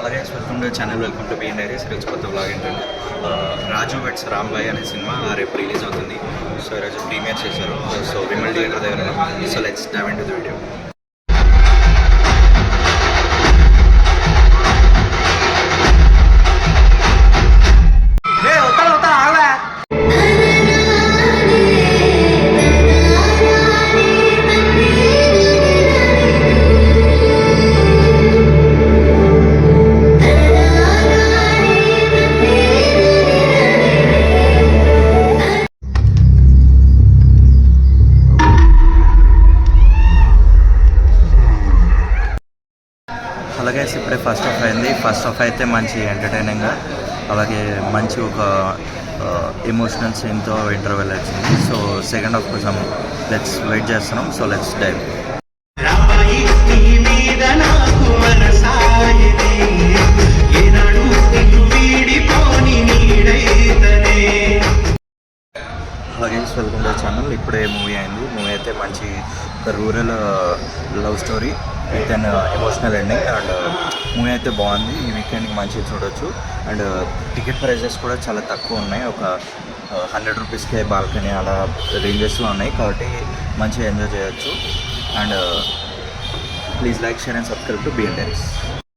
అలాగే welcome to channel, welcome to B N diaries. ఈరోజు కొత్త బ్లాగ్ ఏంటంటే రాజు వెడ్స్ రాంబాయ్ అనే సినిమా రేపు రిలీజ్ అవుతుంది. సో ఈరోజు ప్రీమియర్ చేశారు. సో విమల్ థియేటర్ దగ్గర. So let's dive into the video. అలాగే ఇప్పుడే ఫస్ట్ హాఫ్ అయింది. ఫస్ట్ హాఫ్ అయితే మంచి ఎంటర్టైనింగ్గా, అలాగే మంచి ఒక ఎమోషనల్ సీన్తో ఇంటర్వెల్ వచ్చింది. సో సెకండ్ హాఫ్ కోసం లెట్స్ వెయిట్ చేస్తున్నాం. So let's dive. అలాగే వెల్కమ్ టు ఛానల్. ఇప్పుడే మూవీ అయింది. మూవీ అయితే మంచి rural love story with and emotional ending. And movie అయితే బాగుంది. ఈ వీకెండ్కి మంచిగా చూడొచ్చు. అండ్ టికెట్ ప్రైజెస్ కూడా చాలా తక్కువ ఉన్నాయి. ఒక 100 రూపీస్కే బాల్కనీ అలా రేంజెస్లో ఉన్నాయి. కాబట్టి మంచిగా ఎంజాయ్ చేయొచ్చు. And please like, share and subscribe to B N diaries.